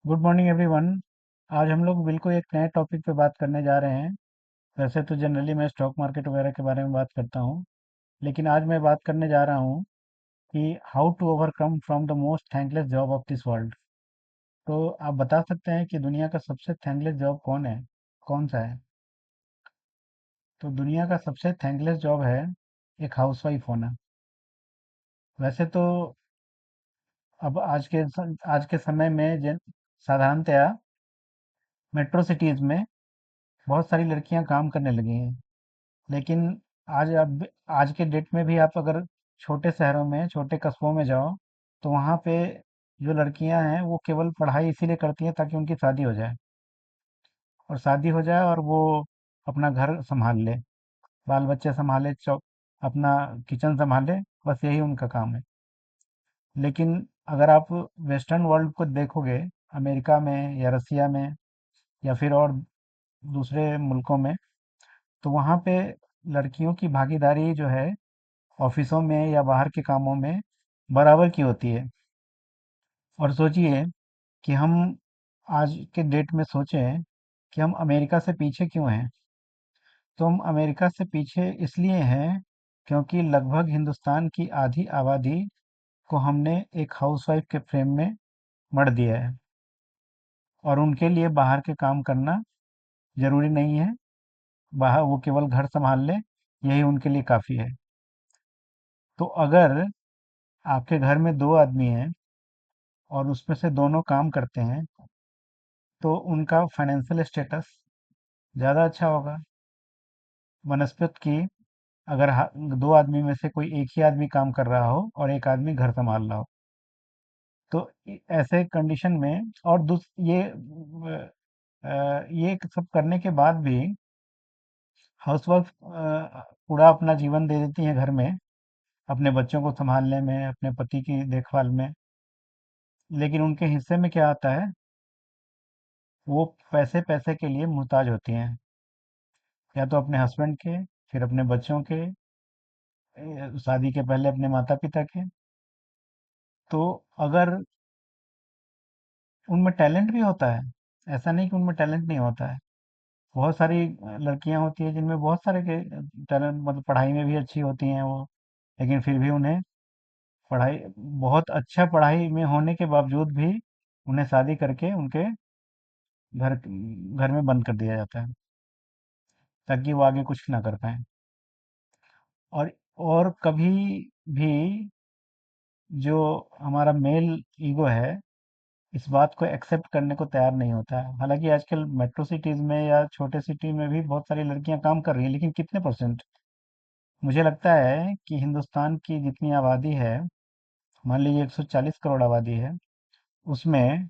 Good morning everyone. आज हम लोग बिल्कुल एक नए टॉपिक पे बात करने जा रहे हैं। वैसे तो जनरली मैं स्टॉक मार्केट वगैरह के बारे में बात करता हूँ, लेकिन आज मैं बात करने जा रहा हूँ कि how to overcome from the most thankless job of this world. तो आप बता सकते हैं कि दुनिया का सबसे थैंकलेस जॉब कौन है, कौन सा है? तो दुनिया का सबसे थैंकलेस जॉब है एक हाउसवाइफ होना। वैसे तो अब आज के समय में साधारणतया मेट्रो सिटीज़ में बहुत सारी लड़कियां काम करने लगी हैं। लेकिन अब आज के डेट में भी आप अगर छोटे शहरों में, छोटे कस्बों में जाओ, तो वहाँ पे जो लड़कियां हैं वो केवल पढ़ाई इसीलिए करती हैं ताकि उनकी शादी हो जाए, और शादी हो जाए और वो अपना घर संभाल ले, बाल बच्चे संभाले, अपना किचन संभाले। बस यही उनका काम है। लेकिन अगर आप वेस्टर्न वर्ल्ड को देखोगे, अमेरिका में या रसिया में या फिर और दूसरे मुल्कों में, तो वहाँ पे लड़कियों की भागीदारी जो है ऑफिसों में या बाहर के कामों में बराबर की होती है। और सोचिए कि हम आज के डेट में सोचें कि हम अमेरिका से पीछे क्यों हैं। तो हम अमेरिका से पीछे इसलिए हैं क्योंकि लगभग हिंदुस्तान की आधी आबादी को हमने एक हाउसवाइफ के फ्रेम में मढ़ दिया है, और उनके लिए बाहर के काम करना जरूरी नहीं है। बाहर वो केवल घर संभाल ले, यही उनके लिए काफ़ी है। तो अगर आपके घर में दो आदमी हैं और उसमें से दोनों काम करते हैं, तो उनका फाइनेंशियल स्टेटस ज़्यादा अच्छा होगा बनस्पत की अगर दो आदमी में से कोई एक ही आदमी काम कर रहा हो और एक आदमी घर संभाल रहा हो। तो ऐसे कंडीशन में और ये सब करने के बाद भी हाउसवाइफ पूरा अपना जीवन दे देती हैं घर में, अपने बच्चों को संभालने में, अपने पति की देखभाल में। लेकिन उनके हिस्से में क्या आता है? वो पैसे पैसे के लिए मुहताज होती हैं, या तो अपने हस्बैंड के, फिर अपने बच्चों के, शादी के पहले अपने माता पिता के। तो अगर उनमें टैलेंट भी होता है, ऐसा नहीं कि उनमें टैलेंट नहीं होता है। बहुत सारी लड़कियां होती है जिनमें बहुत सारे के टैलेंट, मतलब पढ़ाई में भी अच्छी होती हैं वो, लेकिन फिर भी उन्हें पढ़ाई बहुत अच्छा पढ़ाई में होने के बावजूद भी उन्हें शादी करके उनके घर घर में बंद कर दिया जाता है, ताकि वो आगे कुछ ना कर पाए। और और कभी भी जो हमारा मेल ईगो है इस बात को एक्सेप्ट करने को तैयार नहीं होता है। हालांकि आजकल मेट्रो सिटीज में या छोटे सिटी में भी बहुत सारी लड़कियां काम कर रही हैं, लेकिन कितने परसेंट? मुझे लगता है कि हिंदुस्तान की जितनी आबादी है, मान लीजिए 140 करोड़ आबादी है, उसमें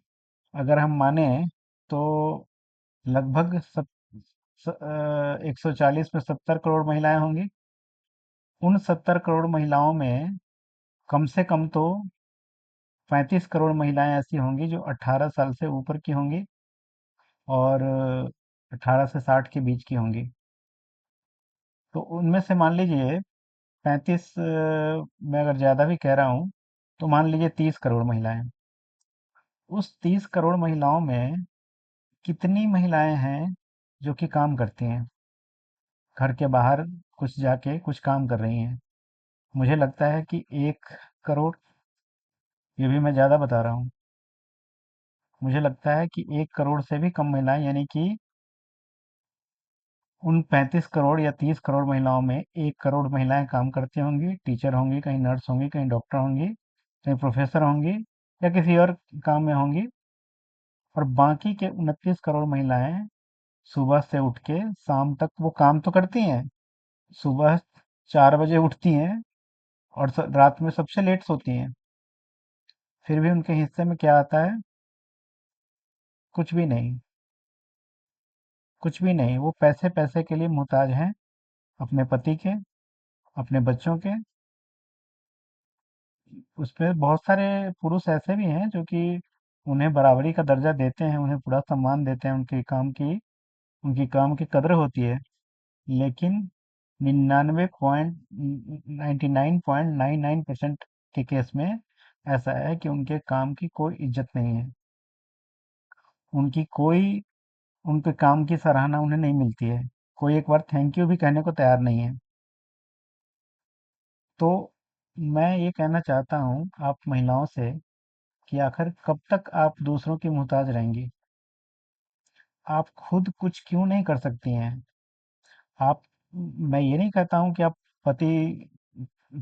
अगर हम माने तो लगभग 140 में 70 करोड़ महिलाएं होंगी। उन 70 करोड़ महिलाओं में कम से कम तो 35 करोड़ महिलाएं ऐसी होंगी जो 18 साल से ऊपर की होंगी, और 18 से 60 के बीच की होंगी। तो उनमें से मान लीजिए 35, मैं अगर ज़्यादा भी कह रहा हूँ, तो मान लीजिए 30 करोड़ महिलाएं। उस 30 करोड़ महिलाओं में कितनी महिलाएं हैं जो कि काम करती हैं, घर के बाहर कुछ जाके कुछ काम कर रही हैं? मुझे लगता है कि 1 करोड़। ये भी मैं ज़्यादा बता रहा हूँ। मुझे लगता है कि 1 करोड़ से भी कम महिलाएं, यानी कि उन 35 करोड़ या 30 करोड़ महिलाओं में 1 करोड़ महिलाएं काम करती होंगी, टीचर होंगी, कहीं नर्स होंगी, कहीं डॉक्टर होंगी, कहीं प्रोफेसर होंगी, या किसी और काम में होंगी। और बाकी के 29 करोड़ महिलाएं सुबह से उठ के शाम तक वो काम तो करती हैं। सुबह 4 बजे उठती हैं और रात में सबसे लेट सोती हैं। फिर भी उनके हिस्से में क्या आता है? कुछ भी नहीं। कुछ भी नहीं। वो पैसे पैसे के लिए मोहताज हैं, अपने पति के, अपने बच्चों के। उसमें बहुत सारे पुरुष ऐसे भी हैं जो कि उन्हें बराबरी का दर्जा देते हैं, उन्हें पूरा सम्मान देते हैं, उनकी काम की कदर होती है। लेकिन 99.99% के केस में ऐसा है कि उनके काम की कोई इज्जत नहीं है। उनकी कोई उनके काम की सराहना उन्हें नहीं मिलती है। कोई एक बार थैंक यू भी कहने को तैयार नहीं है। तो मैं ये कहना चाहता हूँ आप महिलाओं से कि आखिर कब तक आप दूसरों की मोहताज रहेंगी? आप खुद कुछ क्यों नहीं कर सकती हैं? आप मैं ये नहीं कहता हूँ कि आप पति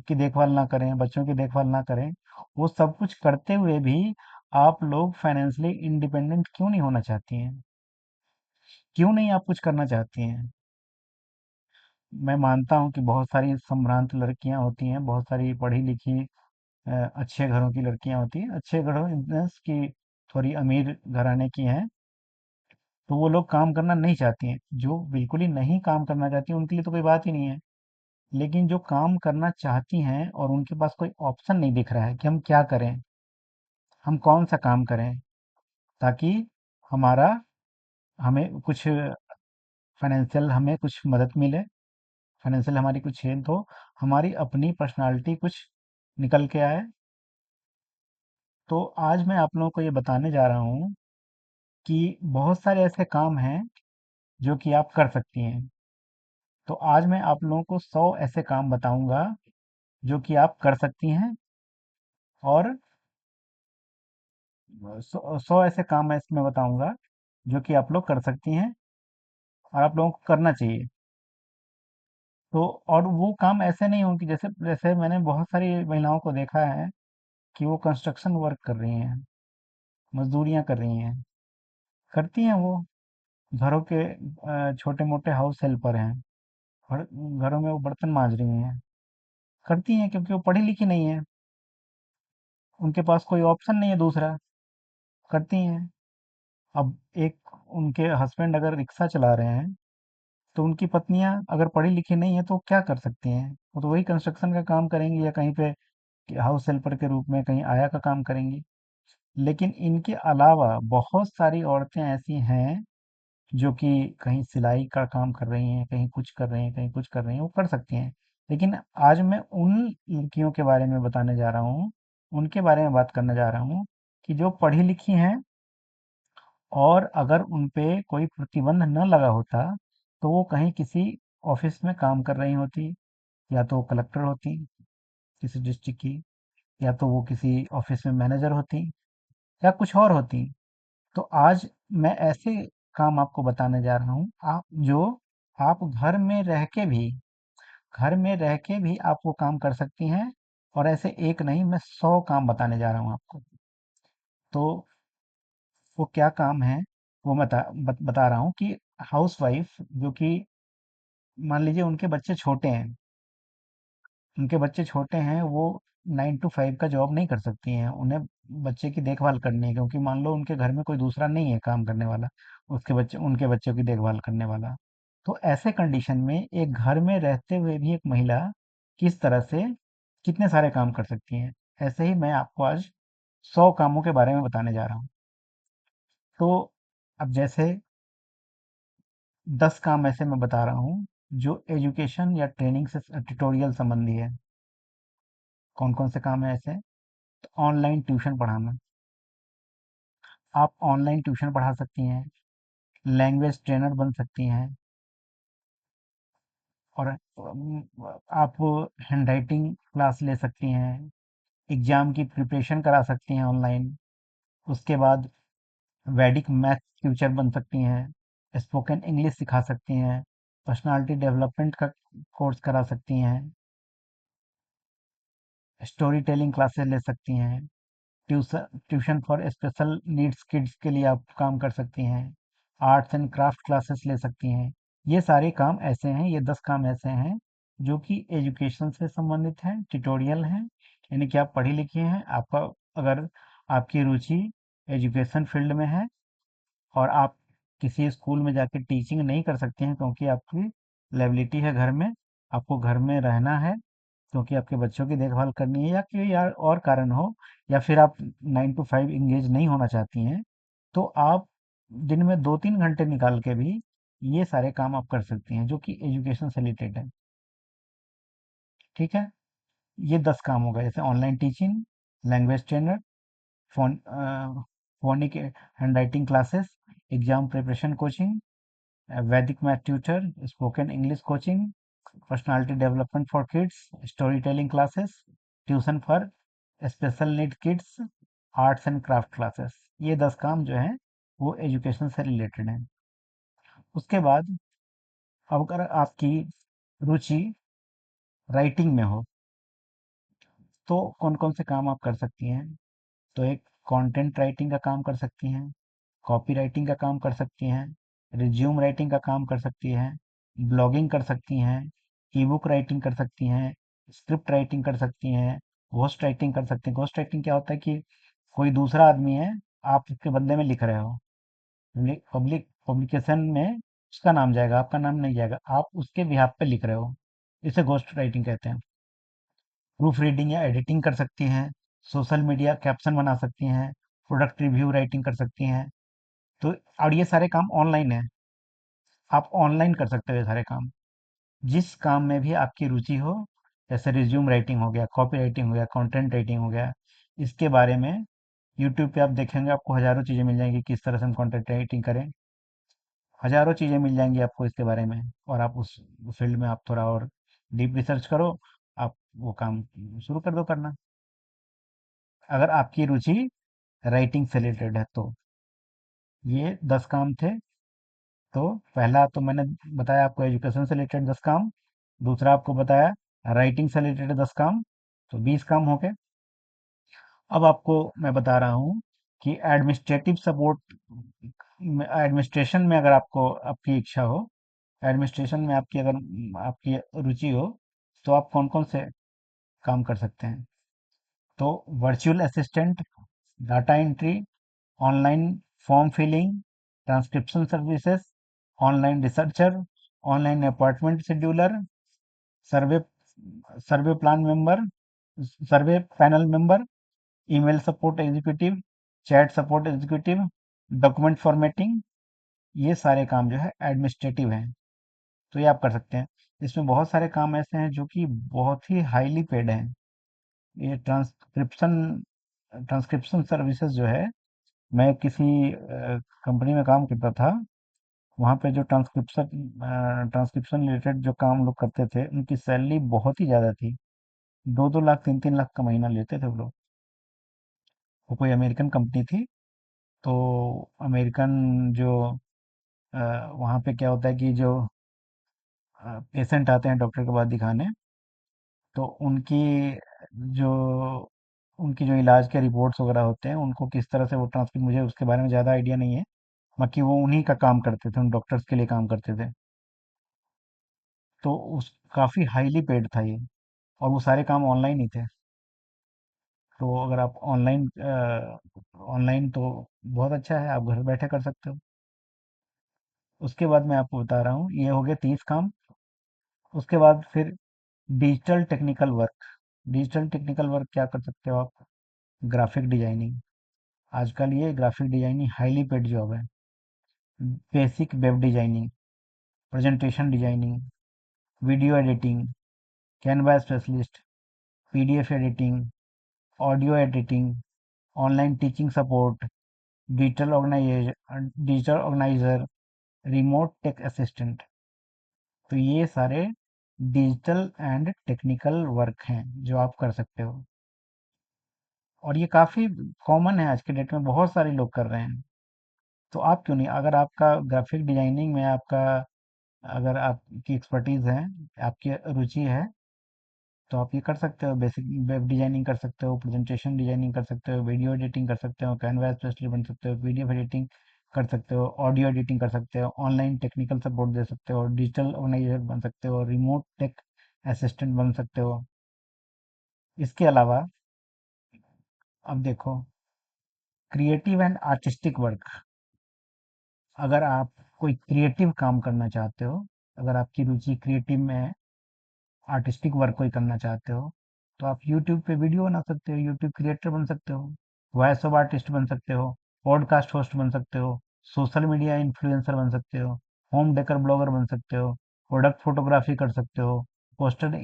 की देखभाल ना करें, बच्चों की देखभाल ना करें। वो सब कुछ करते हुए भी आप लोग फाइनेंशियली इंडिपेंडेंट क्यों नहीं होना चाहती हैं? क्यों नहीं आप कुछ करना चाहती हैं? मैं मानता हूँ कि बहुत सारी संभ्रांत लड़कियां होती हैं, बहुत सारी पढ़ी लिखी अच्छे घरों की लड़कियां होती हैं, अच्छे घरों इन सेंस की थोड़ी अमीर घराने की हैं, तो वो लोग काम करना नहीं चाहती हैं। जो बिल्कुल ही नहीं काम करना चाहती हैं उनके लिए तो कोई बात ही नहीं है। लेकिन जो काम करना चाहती हैं और उनके पास कोई ऑप्शन नहीं दिख रहा है कि हम क्या करें, हम कौन सा काम करें ताकि हमारा हमें कुछ फाइनेंशियल हमें कुछ मदद मिले, फाइनेंशियल हमारी कुछ हेल्प हो, हमारी अपनी पर्सनालिटी कुछ निकल के आए। तो आज मैं आप लोगों को ये बताने जा रहा हूँ कि बहुत सारे ऐसे काम हैं जो कि आप कर सकती हैं। तो आज मैं आप लोगों को 100 ऐसे काम बताऊंगा जो कि आप कर सकती हैं, और 100 ऐसे काम मैं इसमें बताऊंगा जो कि आप लोग कर सकती हैं और आप लोगों को करना चाहिए। तो और वो काम ऐसे नहीं हो कि जैसे जैसे मैंने बहुत सारी महिलाओं को देखा है कि वो कंस्ट्रक्शन वर्क कर रही हैं, मजदूरियां कर रही हैं, करती हैं वो, घरों के छोटे मोटे हाउस हेल्पर हैं, और घरों में वो बर्तन मांज रही हैं, करती हैं क्योंकि वो पढ़ी लिखी नहीं है, उनके पास कोई ऑप्शन नहीं है दूसरा, करती हैं। अब एक उनके हस्बैंड अगर रिक्शा चला रहे हैं तो उनकी पत्नियां अगर पढ़ी लिखी नहीं है तो वो क्या कर सकती हैं? वो तो वही कंस्ट्रक्शन का काम करेंगी या कहीं पे हाउस हेल्पर के रूप में कहीं आया का काम करेंगी। लेकिन इनके अलावा बहुत सारी औरतें ऐसी हैं जो कि कहीं सिलाई का काम कर रही हैं, कहीं कुछ कर रही हैं, कहीं कुछ कर रही हैं, वो कर सकती हैं। लेकिन आज मैं उन लड़कियों के बारे में बताने जा रहा हूँ, उनके बारे में बात करने जा रहा हूँ कि जो पढ़ी लिखी हैं, और अगर उन पे कोई प्रतिबंध न लगा होता तो वो कहीं किसी ऑफिस में काम कर रही होती, या तो वो कलेक्टर होती किसी डिस्ट्रिक्ट की, या तो वो किसी ऑफिस में मैनेजर होती, या कुछ और होती। तो आज मैं ऐसे काम आपको बताने जा रहा हूँ आप जो आप घर में रह के भी आप वो काम कर सकती हैं। और ऐसे एक नहीं, मैं 100 काम बताने जा रहा हूँ आपको। तो वो क्या काम है वो मैं बता रहा हूँ कि हाउसवाइफ जो कि मान लीजिए उनके बच्चे छोटे हैं, वो 9 to 5 का जॉब नहीं कर सकती हैं, उन्हें बच्चे की देखभाल करनी है, क्योंकि मान लो उनके घर में कोई दूसरा नहीं है काम करने वाला, उनके बच्चों की देखभाल करने वाला। तो ऐसे कंडीशन में एक घर में रहते हुए भी एक महिला किस तरह से कितने सारे काम कर सकती हैं, ऐसे ही मैं आपको आज 100 कामों के बारे में बताने जा रहा हूँ। तो अब जैसे 10 काम ऐसे मैं बता रहा हूँ जो एजुकेशन या ट्रेनिंग से ट्यूटोरियल संबंधी है। कौन कौन से काम है ऐसे? तो ऑनलाइन ट्यूशन पढ़ाना, आप ऑनलाइन ट्यूशन पढ़ा सकती हैं, लैंग्वेज ट्रेनर बन सकती हैं, और आप हैंड राइटिंग क्लास ले सकती हैं, एग्जाम की प्रिपरेशन करा सकती हैं ऑनलाइन। उसके बाद वैदिक मैथ टीचर बन सकती हैं, स्पोकन इंग्लिश सिखा सकती हैं, पर्सनालिटी डेवलपमेंट का कोर्स करा सकती हैं, स्टोरी टेलिंग क्लासेस ले सकती हैं, tuition for special needs kids के लिए आप काम कर सकती हैं, आर्ट्स एंड क्राफ्ट क्लासेस ले सकती हैं। ये सारे काम ऐसे हैं, ये 10 काम ऐसे हैं जो कि एजुकेशन से संबंधित हैं, ट्यूटोरियल हैं, यानी कि आप पढ़ी लिखी हैं, आपका अगर आपकी रुचि एजुकेशन फील्ड में है और आप किसी स्कूल में जाके टीचिंग नहीं कर सकते हैं क्योंकि आपकी लायबिलिटी है घर में, आपको घर में रहना है क्योंकि आपके बच्चों की देखभाल करनी है, या कोई यार और कारण हो, या फिर आप 9 to 5 इंगेज नहीं होना चाहती हैं, तो आप दिन में 2-3 घंटे निकाल के भी ये सारे काम आप कर सकती हैं जो कि एजुकेशन से रिलेटेड है। ठीक है, ये 10 काम हो गए, जैसे online teaching, language trainer, phone phonic handwriting classes, exam preparation coaching, वैदिक math tutor, spoken English coaching, personality development for kids, storytelling classes, tuition for special need kids, arts and craft classes. ये 10 काम जो हैं वो education से related हैं। उसके बाद अगर आपकी रुचि राइटिंग में हो तो कौन कौन से काम आप कर सकती हैं। तो एक कंटेंट राइटिंग का काम कर सकती हैं, कॉपी राइटिंग का काम कर सकती हैं, रिज्यूम राइटिंग का काम कर सकती हैं, ब्लॉगिंग कर सकती हैं, ई बुक राइटिंग कर सकती हैं, स्क्रिप्ट राइटिंग कर सकती हैं, घोस्ट राइटिंग कर सकती हैं। घोस्ट राइटिंग क्या होता है कि कोई दूसरा आदमी है, आप उसके बदले में लिख रहे हो, पब्लिक पब्लिकेशन में उसका नाम जाएगा, आपका नाम नहीं जाएगा, आप उसके बिहाफ पे लिख रहे हो, इसे घोस्ट राइटिंग कहते हैं। प्रूफ रीडिंग या एडिटिंग कर सकती हैं, सोशल मीडिया कैप्शन बना सकती हैं, प्रोडक्ट रिव्यू राइटिंग कर सकती हैं। तो और ये सारे काम ऑनलाइन है, आप ऑनलाइन कर सकते हो ये सारे काम। जिस काम में भी आपकी रुचि हो, जैसे रिज्यूम राइटिंग हो गया, कॉपी राइटिंग हो गया, कंटेंट राइटिंग हो गया, इसके बारे में यूट्यूब पे आप देखेंगे, आपको हजारों चीज़ें मिल जाएंगी किस तरह से हम कंटेंट राइटिंग करें। हजारों चीज़ें मिल जाएंगी आपको इसके बारे में, और आप उस फील्ड में आप थोड़ा और डीप रिसर्च करो, आप वो काम शुरू कर दो करना, अगर आपकी रुचि राइटिंग से रिलेटेड है तो। ये 10 काम थे। तो पहला तो मैंने बताया आपको एजुकेशन से रिलेटेड 10 काम, दूसरा आपको बताया राइटिंग से रिलेटेड 10 काम, तो 20 काम हो गए। अब आपको मैं बता रहा हूँ कि एडमिनिस्ट्रेटिव सपोर्ट, एडमिनिस्ट्रेशन में अगर आपको आपकी इच्छा हो, एडमिनिस्ट्रेशन में आपकी अगर आपकी रुचि हो, तो आप कौन कौन से काम कर सकते हैं। तो virtual assistant, data entry, online form filling, transcription services, online researcher, online appointment scheduler, survey survey plan member, survey panel member, email support executive, chat support executive, document formatting, ये सारे काम जो है एडमिनिस्ट्रेटिव हैं। तो ये आप कर सकते हैं। इसमें बहुत सारे काम ऐसे हैं जो कि बहुत ही हाईली पेड हैं। ये ट्रांसक्रिप्शन सर्विसेज जो है, मैं किसी कंपनी में काम करता था, वहाँ पे जो ट्रांसक्रिप्शन रिलेटेड जो काम लोग करते थे, उनकी सैलरी बहुत ही ज़्यादा थी। 2-2 लाख 3-3 लाख का महीना लेते थे वो लोग। वो कोई अमेरिकन कंपनी थी। तो अमेरिकन जो अ, वहाँ पे क्या होता है कि जो पेशेंट आते हैं डॉक्टर के पास दिखाने, तो जो उनकी जो इलाज के रिपोर्ट्स वगैरह होते हैं, उनको किस तरह से वो ट्रांसमिट, मुझे उसके बारे में ज़्यादा आइडिया नहीं है, बाकी वो उन्हीं का काम करते थे, उन डॉक्टर्स के लिए काम करते थे। तो उस काफ़ी हाईली पेड था ये, और वो सारे काम ऑनलाइन ही थे। तो अगर आप ऑनलाइन ऑनलाइन तो बहुत अच्छा है, आप घर बैठे कर सकते हो। उसके बाद मैं आपको बता रहा हूँ, ये हो गए 30 काम। उसके बाद फिर digital technical work. Digital technical work क्या कर सकते हो आप। ग्राफिक डिजाइनिंग, आजकल ये graphic designing highly paid job है। Basic web designing, presentation designing, video editing, Canva specialist, PDF editing, audio editing, online teaching support, digital organizer, remote tech assistant. तो ये सारे डिजिटल एंड टेक्निकल वर्क हैं जो आप कर सकते हो, और ये काफ़ी कॉमन है आज के डेट में, बहुत सारे लोग कर रहे हैं। तो आप क्यों नहीं, अगर आपका ग्राफिक डिजाइनिंग में आपका, अगर आपकी एक्सपर्टीज़ है, आपकी रुचि है, तो आप ये कर सकते हो। बेसिक वेब डिजाइनिंग कर सकते हो, प्रेजेंटेशन डिजाइनिंग कर सकते हो, वीडियो एडिटिंग कर सकते हो, कैनवा स्पेशलिस्ट बन सकते हो, पीडीएफ एडिटिंग कर सकते हो, ऑडियो एडिटिंग कर सकते हो, ऑनलाइन टेक्निकल सपोर्ट दे सकते हो, डिजिटल ऑर्गेनाइजर बन सकते हो, रिमोट टेक असिस्टेंट बन सकते हो। इसके अलावा अब देखो, क्रिएटिव एंड आर्टिस्टिक वर्क। अगर आप कोई क्रिएटिव काम करना चाहते हो, अगर आपकी रुचि क्रिएटिव में है, आर्टिस्टिक वर्क कोई करना चाहते हो, तो आप यूट्यूब पे वीडियो बना सकते हो, यूट्यूब क्रिएटर बन सकते हो, वॉइस ओवर आर्टिस्ट बन सकते हो, पॉडकास्ट होस्ट बन सकते हो, सोशल मीडिया इन्फ्लुएंसर बन सकते हो, होम डेकर ब्लॉगर बन सकते हो, प्रोडक्ट फोटोग्राफी कर सकते हो, पोस्टर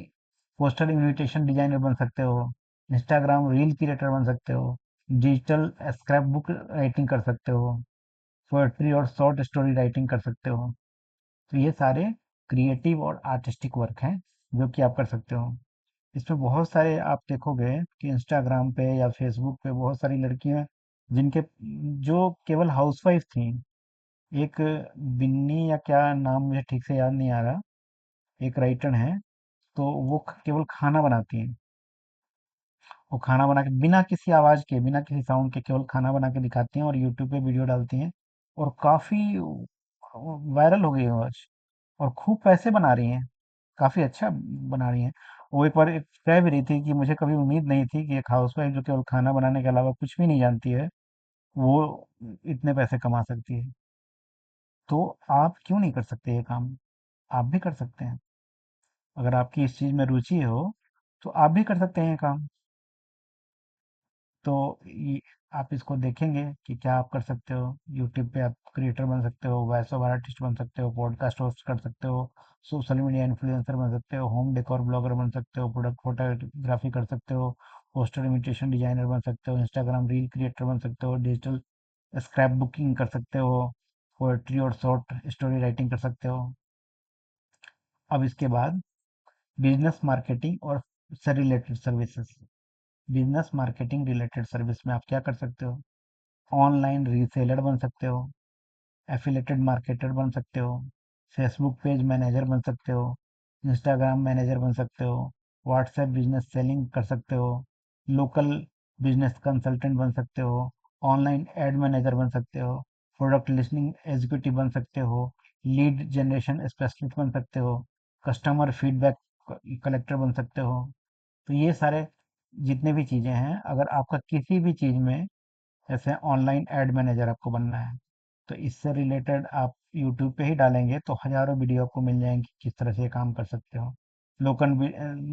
पोस्टर इन्विटेशन डिजाइनर बन सकते हो, इंस्टाग्राम रील क्रिएटर बन सकते हो, डिजिटल स्क्रैप बुक राइटिंग कर सकते हो। पोएट्री और शॉर्ट स्टोरी राइटिंग कर सकते हो। तो ये सारे क्रिएटिव और आर्टिस्टिक वर्क हैं जो कि आप कर सकते हो। इसमें बहुत सारे आप देखोगे कि इंस्टाग्राम पे या फेसबुक पे बहुत सारी लड़कियां जिनके जो केवल हाउसवाइफ थी। एक बिन्नी या क्या नाम मुझे ठीक से याद नहीं आ रहा, एक राइटर है। तो वो केवल खाना बनाती हैं। वो खाना बना के बिना किसी आवाज के, बिना किसी साउंड के केवल खाना बना के दिखाती हैं और यूट्यूब पे वीडियो डालती हैं। और काफी वायरल हो गई है आज, और खूब पैसे बना रही हैं। काफी अच्छा बना रही हैं। वो एक बार कह भी रही थी कि मुझे कभी उम्मीद नहीं थी कि एक हाउसवाइफ जो केवल खाना बनाने के अलावा कुछ भी नहीं जानती है, वो इतने पैसे कमा सकती है। तो आप क्यों नहीं कर सकते ये काम? आप भी कर सकते हैं। अगर आपकी इस चीज में रुचि हो तो आप भी कर सकते हैं ये काम। तो आप इसको देखेंगे कि क्या आप कर सकते हो। यूट्यूब पे आप क्रिएटर बन सकते हो, वॉइस ओवर आर्टिस्ट बन सकते हो, पॉडकास्ट होस्ट कर सकते हो, सोशल मीडिया इन्फ्लुएंसर बन सकते हो, होम डेकोर ब्लॉगर बन सकते हो, प्रोडक्ट फोटोग्राफी कर सकते हो, पोस्टर इमिटेशन डिजाइनर बन सकते हो, इंस्टाग्राम रील क्रिएटर बन सकते हो, डिजिटल स्क्रैप बुकिंग कर सकते हो, पोएट्री और शॉर्ट स्टोरी राइटिंग कर सकते हो। अब इसके बाद बिजनेस मार्केटिंग और से related services. Business marketing related service में आप क्या कर सकते हो? ऑनलाइन रीसेलर बन सकते हो, एफिलेटेड मार्केटर बन सकते हो, फेसबुक पेज मैनेजर बन सकते हो, इंस्टाग्राम मैनेजर बन सकते हो, व्हाट्सएप बिजनेस सेलिंग कर सकते हो, लोकल बिजनेस कंसल्टेंट बन सकते हो, ऑनलाइन एड मैनेजर बन सकते हो, प्रोडक्ट लिस्टिंग एग्जीक्यूटिव बन सकते हो, लीड जनरेशन स्पेशलिस्ट बन सकते हो, कस्टमर फीडबैक कलेक्टर बन सकते हो। तो ये सारे जितने भी चीज़ें हैं, अगर आपका किसी भी चीज़ में, जैसे ऑनलाइन एड मैनेजर आपको बनना है, तो इससे रिलेटेड आप यूट्यूब पे ही डालेंगे तो हजारों वीडियो आपको मिल जाएंगे किस तरह से ये काम कर सकते हो। लोकल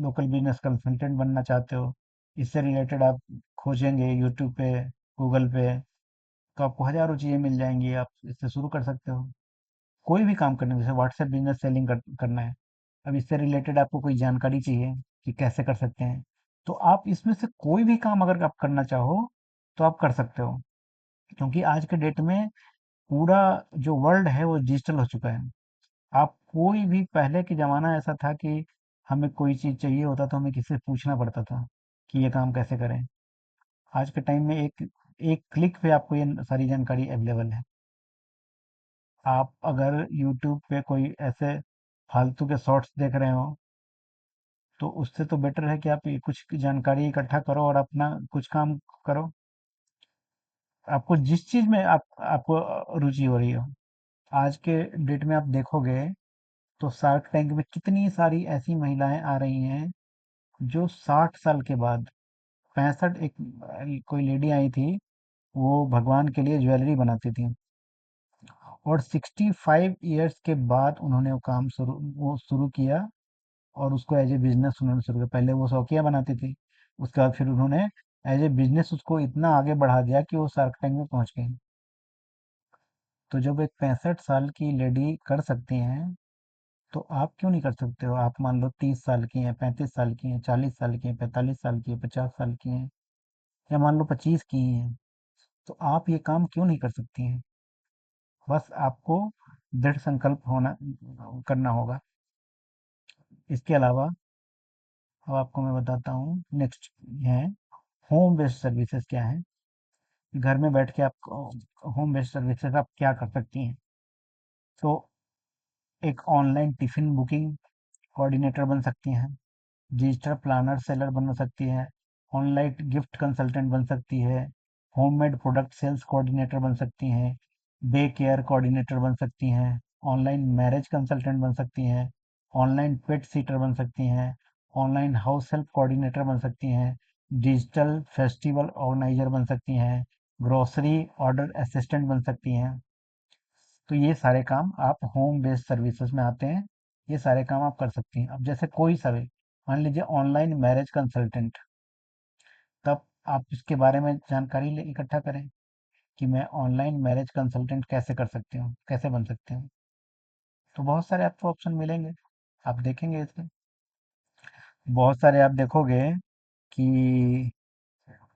लोकल बिजनेस कंसल्टेंट बनना चाहते हो, इससे रिलेटेड आप खोजेंगे यूट्यूब पे, गूगल पे, तो आपको हजारों चीज़ें मिल जाएंगी। आप इससे शुरू कर सकते हो कोई भी काम करने, जैसे व्हाट्सएप बिजनेस सेलिंग करना है। अब इससे रिलेटेड आपको कोई जानकारी चाहिए कि कैसे कर सकते हैं, तो आप इसमें से कोई भी काम अगर आप करना चाहो तो आप कर सकते हो। क्योंकि आज के डेट में पूरा जो वर्ल्ड है वो डिजिटल हो चुका है। आप कोई भी, पहले के ज़माना ऐसा था कि हमें कोई चीज़ चाहिए होता तो हमें किसी से पूछना पड़ता था कि ये काम कैसे करें। आज के टाइम में एक एक क्लिक पे आपको ये सारी जानकारी अवेलेबल है। आप अगर यूट्यूब पे कोई ऐसे फालतू के शॉर्ट्स देख रहे हो, तो उससे तो बेटर है कि आप ये कुछ जानकारी इकट्ठा करो और अपना कुछ काम करो। आपको जिस चीज़ में आपको रुचि हो रही हो। आज के डेट में आप देखोगे तो शार्क टैंक में कितनी सारी ऐसी महिलाएं आ रही हैं जो 60 साल के बाद, 65, एक कोई लेडी आई थी, वो भगवान के लिए ज्वेलरी बनाती थी, और 65 ईयर्स के बाद उन्होंने वो शुरू किया, और उसको एज ए बिजनेस उन्होंने शुरू किया। पहले वो शौकिया बनाती थी, उसके बाद फिर उन्होंने एज ए बिजनेस उसको इतना आगे बढ़ा दिया कि वो शार्क टैंक में पहुंच गई। तो जब एक 65 साल की लेडी कर सकती हैं, तो आप क्यों नहीं कर सकते हो? आप मान लो 30 साल की हैं, 35 साल की हैं, 40 साल की हैं, 45 साल की हैं, 50 साल की हैं, या मान लो 25 की हैं, तो आप ये काम क्यों नहीं कर सकती हैं? बस आपको दृढ़ संकल्प होना करना होगा। इसके अलावा अब आपको मैं बताता हूँ नेक्स्ट है होम बेस्ड सर्विसेज क्या है। घर में बैठ के आप होम बेस्ड सर्विसेज आप क्या कर सकती हैं? तो एक ऑनलाइन टिफिन बुकिंग कोऑर्डिनेटर बन सकती हैं, डिजिटल प्लानर सेलर बन सकती है, ऑनलाइन गिफ्ट कंसल्टेंट बन सकती है, होममेड प्रोडक्ट सेल्स कोऑर्डिनेटर बन सकती हैं, डे केयर कोऑर्डिनेटर बन सकती हैं, ऑनलाइन मैरिज कंसल्टेंट बन सकती हैं, ऑनलाइन पेट सीटर बन सकती हैं, ऑनलाइन हाउस हेल्प कोऑर्डिनेटर बन सकती हैं, डिजिटल फेस्टिवल ऑर्गेनाइजर बन सकती हैं, ग्रोसरी ऑर्डर असिस्टेंट बन सकती हैं। तो ये सारे काम आप होम बेस्ड सर्विसेज में आते हैं। ये सारे काम आप कर सकती हैं। अब जैसे कोई सा भी, मान लीजिए ऑनलाइन मैरिज कंसल्टेंट, तब आप इसके बारे में जानकारी इकट्ठा करें कि मैं ऑनलाइन मैरिज कंसल्टेंट कैसे कर सकती हूँ, कैसे बन सकती हूँ। तो बहुत सारे आपको ऑप्शन मिलेंगे, आप देखेंगे इसमें। बहुत सारे आप देखोगे कि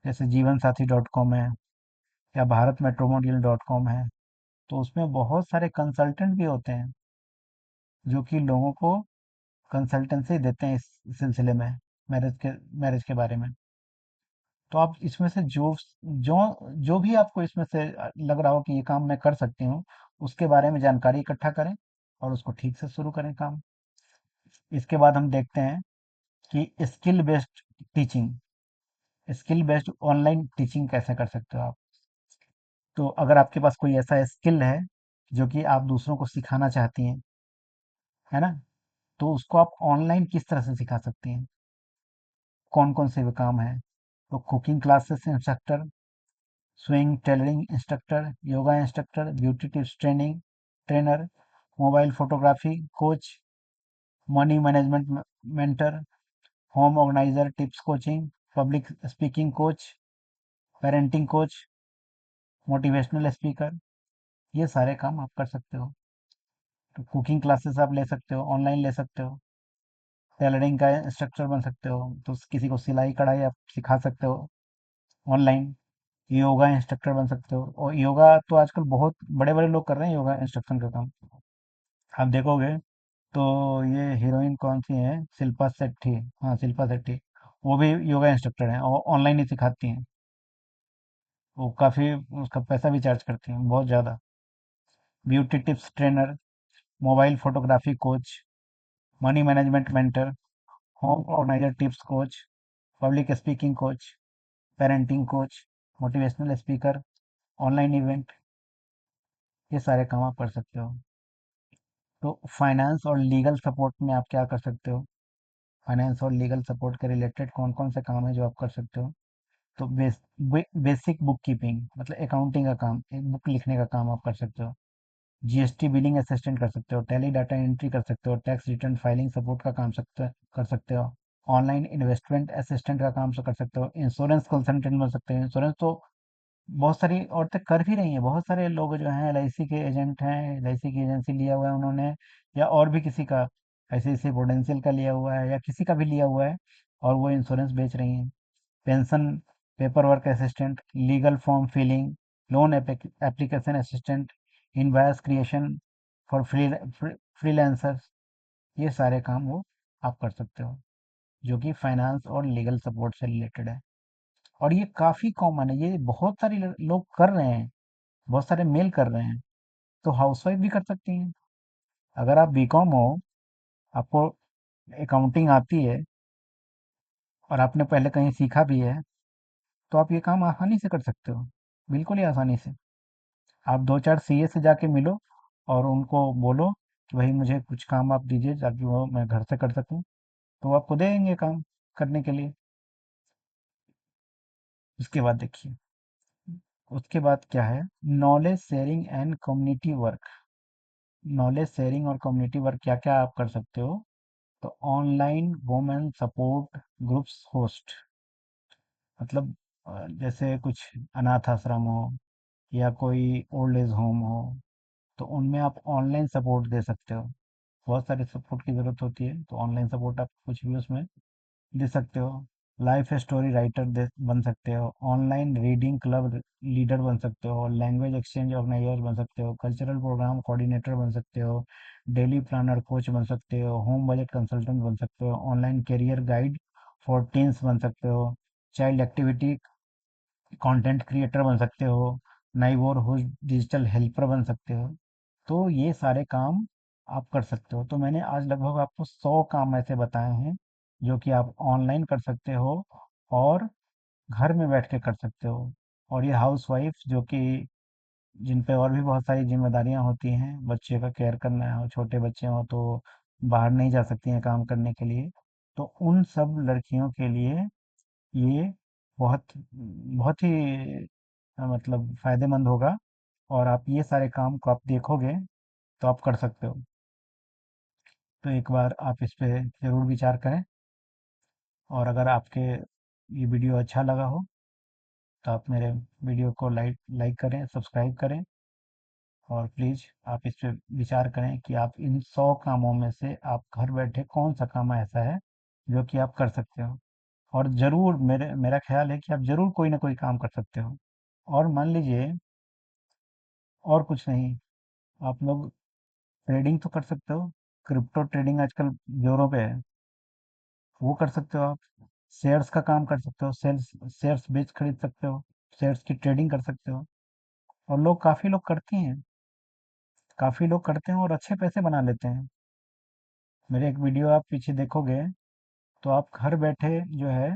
जैसे जीवन साथी .com है, या भारत मेट्रोमोबिल .com है। तो उसमें बहुत सारे कंसल्टेंट भी होते हैं जो कि लोगों को कंसल्टेंसी देते हैं इस सिलसिले में, मैरिज के बारे में। तो आप इसमें से जो जो भी आपको इसमें से लग रहा हो कि ये काम मैं कर सकती हूँ, उसके बारे में जानकारी इकट्ठा करें और उसको ठीक से शुरू करें काम। इसके बाद हम देखते हैं कि skill based teaching, skill based online teaching कैसे कर सकते हो आप। तो अगर आपके पास कोई ऐसा स्किल है जो कि आप दूसरों को सिखाना चाहती हैं, है ना, तो उसको आप ऑनलाइन किस तरह से सिखा सकती हैं, कौन कौन से वो काम है। तो cooking classes instructor, swing tailoring instructor, yoga instructor, beauty tips trainer, mobile photography coach, money management mentor, home organiser tips coaching, public speaking coach, parenting coach, motivational speaker, ये सारे काम आप कर सकते हो। तो कुकिंग क्लासेस आप ले सकते हो, ऑनलाइन ले सकते हो। टेलरिंग का इंस्ट्रक्टर बन सकते हो, तो किसी को सिलाई कढ़ाई आप सिखा सकते हो ऑनलाइन। योगा इंस्ट्रक्टर बन सकते हो, और योगा तो आजकल बहुत बड़े बड़े लोग कर रहे हैं योगा इंस्ट्रक्शन का काम। आप देखोगे तो ये हीरोइन कौन सी है, शिल्पा शेट्टी, हाँ शिल्पा शेट्टी, वो भी योगा इंस्ट्रक्टर हैं और ऑनलाइन ही सिखाती हैं। वो काफ़ी उसका पैसा भी चार्ज करती हैं, बहुत ज़्यादा। Beauty tips trainer, mobile photography coach, money management mentor, home organiser tips coach, public speaking coach, parenting coach, motivational speaker, online event, ये सारे काम आप कर सकते हो। तो फाइनेंस और लीगल सपोर्ट में आप क्या कर सकते हो, फाइनेंस और लीगल सपोर्ट के रिलेटेड कौन कौन से काम है जो आप कर सकते हो। तो बेसिक बुक कीपिंग, मतलब अकाउंटिंग का काम, एक बुक लिखने का काम आप कर सकते हो। जीएसटी बिलिंग असिस्टेंट कर सकते हो, टैली डाटा एंट्री कर सकते हो, टैक्स रिटर्न फाइलिंग सपोर्ट का काम कर सकते हो, ऑनलाइन इन्वेस्टमेंट असिस्टेंट का काम कर सकते हो, इंश्योरेंस कंसल्टेंट बन सकते हो। इंश्योरेंस तो बहुत सारी औरतें कर भी रही हैं, बहुत सारे लोग जो हैं एलआईसी के एजेंट हैं, एलआईसी की एजेंसी लिया हुआ है उन्होंने, या और भी किसी का आईसीआईसी प्रूडेंशियल का लिया हुआ है, या किसी का भी लिया हुआ है, और वो इंश्योरेंस बेच रही हैं। Pension paper work assistant, legal form filling, loan application assistant, invoice creation for freelancers, ये सारे काम वो आप कर सकते हो, जो कि फाइनेंस और लीगल सपोर्ट से रिलेटेड है। और ये काफ़ी कॉमन है, ये बहुत सारे लोग कर रहे हैं, बहुत सारे मेल कर रहे हैं। तो हाउसवाइफ भी कर सकती हैं। अगर आप बीकॉम हो, आपको अकाउंटिंग आती है, और आपने पहले कहीं सीखा भी है, तो आप ये काम आसानी से कर सकते हो, बिल्कुल ही आसानी से। आप दो चार सीए से जाके मिलो और उनको बोलो कि भाई मुझे कुछ काम आप दीजिए ताकि वो मैं घर से कर सकूं, तो वो आपको दे देंगे काम करने के लिए। उसके बाद देखिए, उसके बाद क्या है, knowledge sharing and community work. Knowledge sharing और कम्युनिटी वर्क क्या क्या आप कर सकते हो। तो online women support groups host, मतलब जैसे कुछ अनाथ आश्रम हो या कोई ओल्ड एज होम हो, तो उनमें आप ऑनलाइन सपोर्ट दे सकते हो। बहुत सारे सपोर्ट की ज़रूरत होती है, तो ऑनलाइन सपोर्ट आप कुछ भी उसमें दे सकते हो। लाइफ स्टोरी राइटर बन सकते हो, ऑनलाइन रीडिंग क्लब लीडर बन सकते हो, लैंग्वेज एक्सचेंज ऑर्गेनाइजर बन सकते हो, कल्चरल प्रोग्राम कोऑर्डिनेटर बन सकते हो, डेली प्लानर कोच बन सकते हो, होम बजट कंसल्टेंट बन सकते हो, online career guide for teens बन सकते हो, चाइल्ड एक्टिविटी कंटेंट क्रिएटर बन सकते हो, नाइबरहुड डिजिटल हेल्पर बन सकते हो। तो ये सारे काम आप कर सकते हो। तो मैंने आज लगभग आपको 100 काम ऐसे बताए हैं जो कि आप ऑनलाइन कर सकते हो और घर में बैठ के कर सकते हो। और ये हाउसवाइफ जो कि जिन पे और भी बहुत सारी जिम्मेदारियां होती हैं, बच्चे का केयर करना हो, छोटे बच्चे हों तो बाहर नहीं जा सकती हैं काम करने के लिए, तो उन सब लड़कियों के लिए ये बहुत बहुत ही मतलब फायदेमंद होगा। और आप ये सारे काम को आप देखोगे तो आप कर सकते हो। तो एक बार आप इस पे ज़रूर विचार करें, और अगर आपके ये वीडियो अच्छा लगा हो तो आप मेरे वीडियो को लाइक लाइक करें, सब्सक्राइब करें, और प्लीज़ आप इस पे विचार करें कि आप इन 100 कामों में से आप घर बैठे कौन सा काम ऐसा है जो कि आप कर सकते हो। और ज़रूर मेरा ख्याल है कि आप ज़रूर कोई ना कोई काम कर सकते हो। और मान लीजिए और कुछ नहीं। आप लोग ट्रेडिंग तो कर सकते हो, क्रिप्टो ट्रेडिंग आजकल जोरों पे है, वो कर सकते हो आप। शेयर्स का काम कर सकते हो, शेयर्स शेयर्स बेच खरीद सकते हो, शेयर्स की ट्रेडिंग कर सकते हो। और काफ़ी लोग करते हैं, काफ़ी लोग करते हैं और अच्छे पैसे बना लेते हैं। मेरे एक वीडियो आप पीछे देखोगे तो आप घर बैठे जो है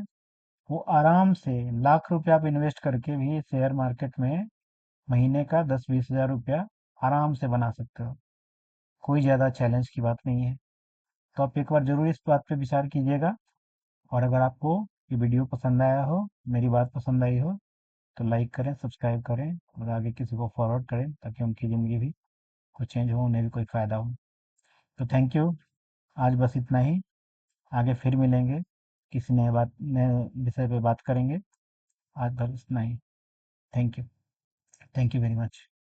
वो आराम से लाख रुपए आप इन्वेस्ट करके भी शेयर मार्केट में महीने का 10-20 हज़ार रुपया आराम से बना सकते हो। कोई ज़्यादा चैलेंज की बात नहीं है। तो आप एक बार ज़रूर इस बात पे विचार कीजिएगा। और अगर आपको ये वीडियो पसंद आया हो, मेरी बात पसंद आई हो, तो लाइक करें, सब्सक्राइब करें और आगे किसी को फॉरवर्ड करें ताकि उनकी ज़िंदगी भी कुछ चेंज हो, उन्हें भी कोई फ़ायदा हो। तो थैंक यू। आज बस इतना ही। आगे फिर मिलेंगे, किसी नए विषय पे बात करेंगे। आज बस इतना ही। Thank you. Thank you very much.